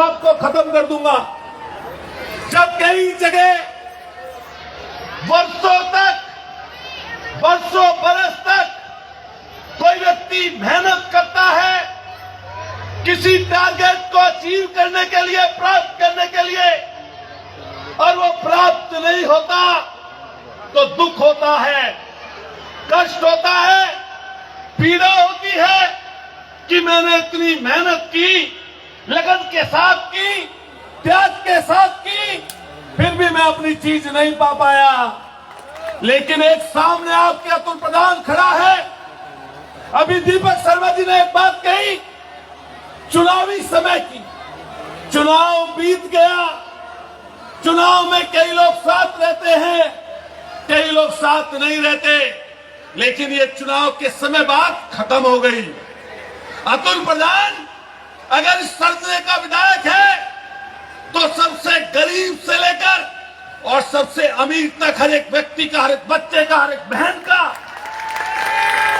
आपको खत्म कर दूंगा। जब कई जगह वर्षों बरस तक कोई व्यक्ति मेहनत करता है किसी टारगेट को अचीव करने के लिए, प्राप्त करने के लिए, और वो प्राप्त नहीं होता तो दुख होता है, कष्ट होता है, पीड़ा होती है कि मैंने इतनी मेहनत की, लगन के साथ की, त्याग के साथ की, फिर भी मैं अपनी चीज नहीं पा पाया। लेकिन एक सामने आपके अतुल प्रधान खड़ा है। अभी दीपक शर्मा जी ने एक बात कही, चुनावी समय की। चुनाव बीत गया, चुनाव में कई लोग साथ रहते हैं, कई लोग साथ नहीं रहते, लेकिन ये चुनाव के समय बात खत्म हो गई। अतुल प्रधान अगर इस सरजने का विधायक है तो सबसे गरीब से लेकर और सबसे अमीर तक हर एक व्यक्ति का, हर एक बच्चे का, हर एक बहन का,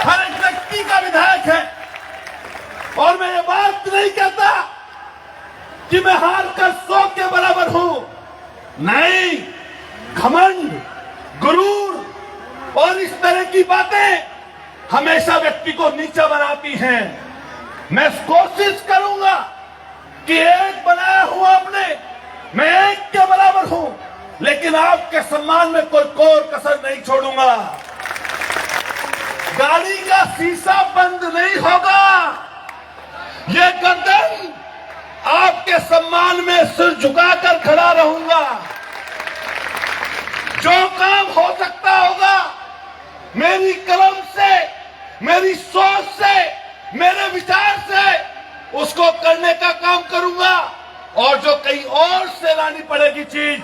हर एक व्यक्ति का विधायक है। और मैं ये बात नहीं कहता कि मैं हार कर 100 के बराबर हूं, नहीं। घमंड, गुरूर और इस तरह की बातें हमेशा व्यक्ति को नीचा बनाती हैं। मैं कोशिश करूंगा कि एक बनाया हुआ अपने, मैं एक के बराबर हूं, लेकिन आपके सम्मान में कोई कोर कसर नहीं छोड़ूंगा। गाड़ी का शीशा बंद नहीं होगा। ये गर्दन आपके सम्मान में सिर झुकाकर खड़ा रहूंगा। जो काम हो सकता होगा मेरी कलम से, मेरी सोच से, मेरे विचार से उसको करने का काम करूंगा, और जो कहीं और से लानी पड़ेगी चीज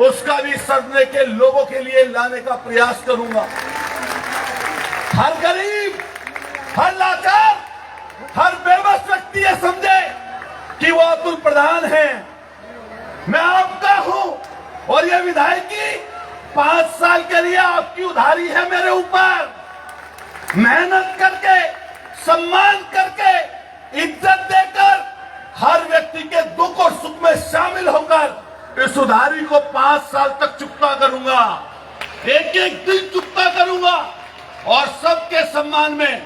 उसका भी सरजने के लोगों के लिए लाने का प्रयास करूंगा। हर गरीब, हर लाचार, हर बेबस व्यक्ति ये समझे कि वो अतुल प्रधान है, मैं आपका हूं, और ये विधायकी 5 साल के लिए आपकी उधारी है मेरे ऊपर। मेहनत करके, सम्मान करके, इज्जत देकर, हर व्यक्ति के दुख और सुख में शामिल होकर इस उधारी को 5 साल तक चुकता करूंगा, एक एक दिन चुकता करूंगा। और सबके सम्मान में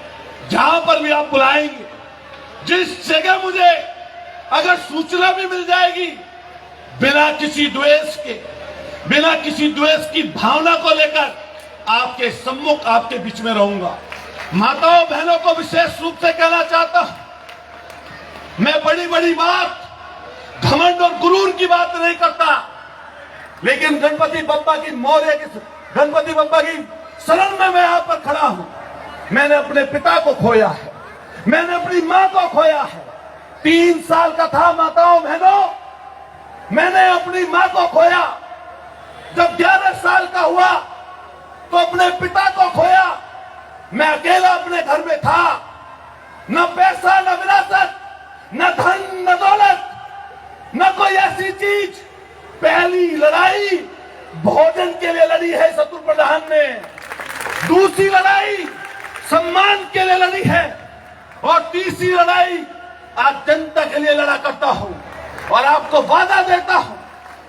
जहां पर भी आप बुलाएंगे, जिस जगह मुझे अगर सूचना भी मिल जाएगी, बिना किसी द्वेष के, बिना किसी द्वेष की भावना को लेकर आपके सम्मुख, आपके बीच में रहूंगा। माताओं बहनों को विशेष रूप से कहना चाहता हूं, मैं बड़ी बड़ी बात, घमंड और गुरूर की बात नहीं करता, लेकिन गणपति बप्पा की मौर्य की, गणपति बप्पा की शरण में मैं यहां पर खड़ा हूं। मैंने अपने पिता को खोया है, मैंने अपनी मां को खोया है। 3 साल का था माताओं बहनों, मैंने अपनी मां को खोया। जब 11 साल का हुआ तो अपने पिता को खोया। मैं अकेला अपने घर में था, न पैसा, न विरासत, न धन, न दौलत, न कोई ऐसी चीज। पहली लड़ाई भोजन के लिए लड़ी है इस अतुल प्रधान ने, दूसरी लड़ाई सम्मान के लिए लड़ी है, और तीसरी लड़ाई आज जनता के लिए लड़ा करता हूं। और आपको वादा देता हूं,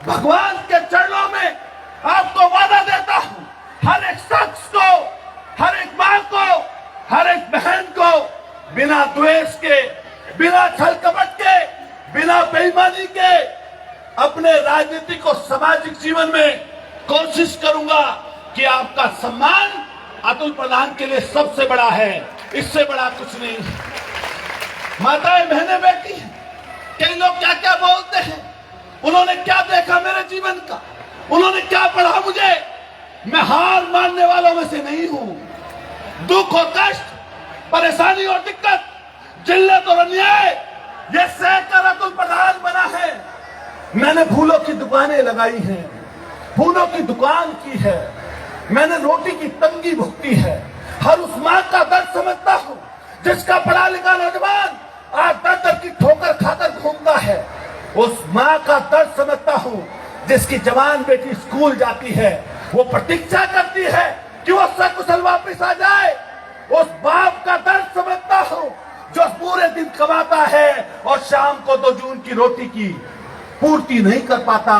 भगवान के चरणों में आपको वादा देता हूं, हर एक शख्स को, हर एक मां को, हर एक बहन को बिना द्वेष के, बिना छल कपट के, बिना बेईमानी के अपने राजनीतिक और सामाजिक जीवन में कोशिश करूंगा कि आपका सम्मान अतुल प्रधान के लिए सबसे बड़ा है, इससे बड़ा कुछ नहीं। माताएं बहनें बैठी हैं, कई लोग क्या क्या बोलते हैं, उन्होंने क्या देखा मेरे जीवन का, उन्होंने क्या पढ़ा मुझे। मैं हार मानने वालों में से नहीं हूं। दुख और कष्ट, परेशानी और दिक्कत, जिल्लत और अन्याय, ये सहकर अतुल प्रधान बना है। मैंने फूलों की दुकानें लगाई हैं, फूलों की दुकान की है, मैंने रोटी की तंगी भुगती है। हर उस मां का दर्द समझता हूं जिसका पढ़ा लिखा नौजवान आज दर दर की ठोकर खाकर घूमता है। उस मां का दर्द समझता हूं जिसकी जवान बेटी स्कूल जाती है, वो प्रतीक्षा करती है कि वो सकुशल वापस आ जाए। उस बाप का दर्द समझता हूं जो पूरे दिन कमाता है और शाम को 2 जून की रोटी की पूर्ति नहीं कर पाता,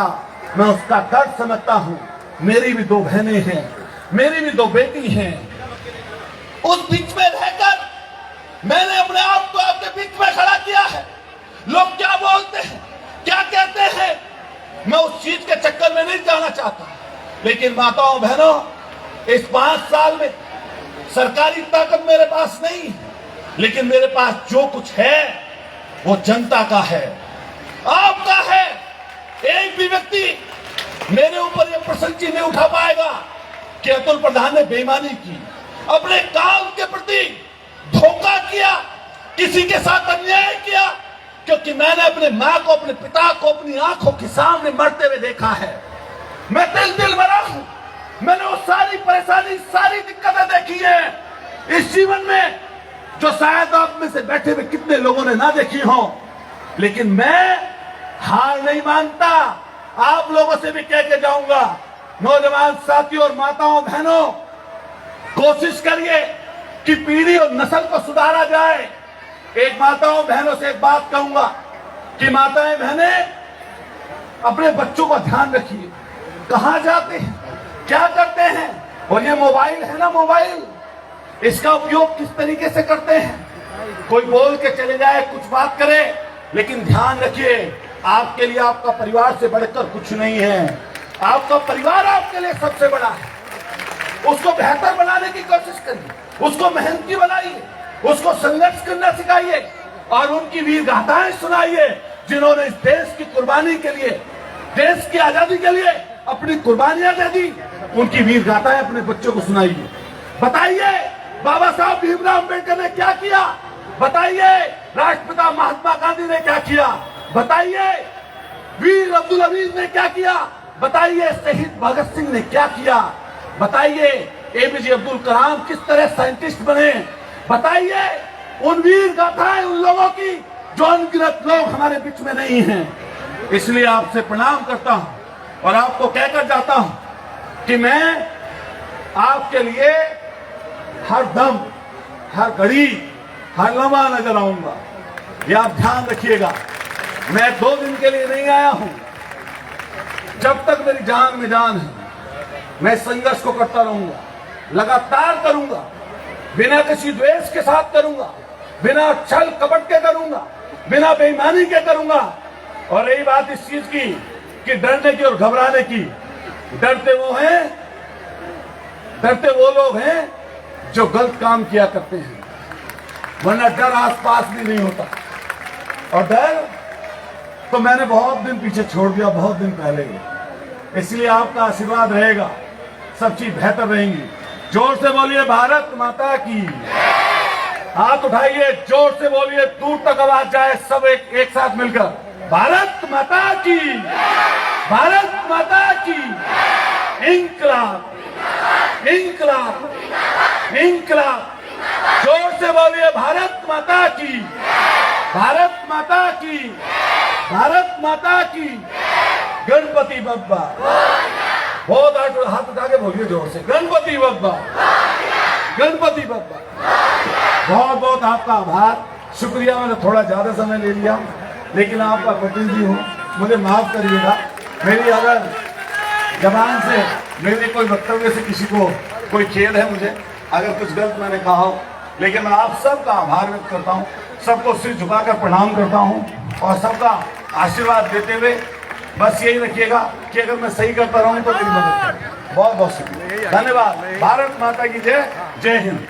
मैं उसका दर्द समझता हूं। मेरी भी 2 बहनें हैं, मेरी भी 2 बेटी हैं। उस बीच में रहकर मैंने अपने आप को आपके बीच में खड़ा किया है। लोग क्या बोलते हैं, क्या कहते हैं, मैं उस चीज के चक्कर में नहीं जाना चाहता। लेकिन माताओं बहनों, इस 5 साल में सरकारी ताकत मेरे पास नहीं है, लेकिन मेरे पास जो कुछ है वो जनता का है, आपका है। एक भी व्यक्ति मेरे ऊपर यह प्रश्न चिन्ह नहीं उठा पाएगा कि अतुल प्रधान ने बेईमानी की, अपने काम के प्रति धोखा किया, किसी के साथ अन्याय किया, क्योंकि मैंने अपने मां को, अपने पिता को अपनी आंखों के सामने मरते हुए देखा है। मैं दिल भरा हूं। मैंने वो सारी परेशानी, सारी दिक्कतें देखी है इस जीवन में, जो शायद आप में से बैठे हुए कितने लोगों ने ना देखी हो। लेकिन मैं हार नहीं मानता। आप लोगों से भी कह के जाऊंगा, नौजवान साथियों और माताओं बहनों, कोशिश करिए कि पीढ़ी और नस्ल को सुधारा जाए। एक माताओं बहनों से एक बात कहूंगा कि माताएं बहनें, अपने बच्चों का ध्यान रखिए। कहां जाते हैं, क्या करते हैं, और ये मोबाइल है ना, मोबाइल, इसका उपयोग किस तरीके से करते हैं। कोई बोल के चले जाए, कुछ बात करे, लेकिन ध्यान रखिए, आपके लिए आपका परिवार से बढ़कर कुछ नहीं है। आपका परिवार आपके लिए सबसे बड़ा है। उसको बेहतर बनाने की कोशिश करिए, उसको मेहनती बनाइए, उसको संघर्ष करना सिखाइए और उनकी वीर गाथाएं सुनाइए, जिन्होंने इस देश की कुर्बानी के लिए, देश की आजादी के लिए अपनी कुर्बानियां दे दी। उनकी वीर गाथाएं अपने बच्चों को सुनाइए। बताइए बाबा साहब भीमराव अम्बेडकर ने क्या किया, बताइए राष्ट्रपिता महात्मा गांधी ने क्या किया, बताइए वीर अब्दुल अजीज ने क्या किया, बताइए शहीद भगत सिंह ने क्या किया, बताइए एपीजे अब्दुल कलाम किस तरह साइंटिस्ट बने, बताइए उन वीर गाथाएं उन लोगों की जो अनगिनत लोग हमारे बीच में नहीं हैं। इसलिए आपसे प्रणाम करता हूं और आपको कहकर जाता हूं कि मैं आपके लिए हर दम, हर घड़ी, हर लम्हा नजर आऊंगा। ये आप ध्यान रखिएगा। मैं 2 दिन के लिए नहीं आया हूं। जब तक मेरी जान में जान है, मैं संघर्ष को करता रहूंगा, लगातार करूंगा, बिना किसी द्वेष के साथ करूंगा, बिना छल कपट के करूंगा, बिना बेईमानी के करूंगा। और यही बात इस चीज की कि डरने की और घबराने की, डरते वो लोग हैं जो गलत काम किया करते हैं, वरना डर आसपास भी नहीं होता। और डर तो मैंने बहुत दिन पीछे छोड़ दिया, बहुत दिन पहले। इसलिए आपका आशीर्वाद रहेगा, सब चीज बेहतर रहेंगी। जोर से बोलिए भारत माता की। हाथ उठाइए, जोर से बोलिए, दूर तक आवाज जाए, सब एक साथ मिलकर भारत माता की, भारत माता की। इंकलाब, इंकलाब, इंकलाब। जोर से बोलिए भारत माता की, भारत माता की, भारत माता की। गणपति बप्पा, बहुत हाथ उठा के बोलिए जोर से, गणपति बप्पा, गणपति बप्पा। बहुत बहुत आपका आभार, शुक्रिया। मैंने थोड़ा ज्यादा समय ले लिया, लेकिन आपका प्रतिनिधि हूँ, मुझे माफ करिएगा। मेरी अगर जबान से, मेरे कोई वक्तव्य से किसी को कोई खेद है, मुझे अगर कुछ गलत मैंने कहा हो, लेकिन मैं आप सबका आभार व्यक्त करता हूँ, सबको सिर झुकाकर प्रणाम करता हूँ और सबका आशीर्वाद देते हुए बस यही रखिएगा कि अगर मैं सही करता रहूँ तो मेरी मदद करें। बहुत बहुत शुक्रिया, धन्यवाद। भारत माता की जय, जय हिंद।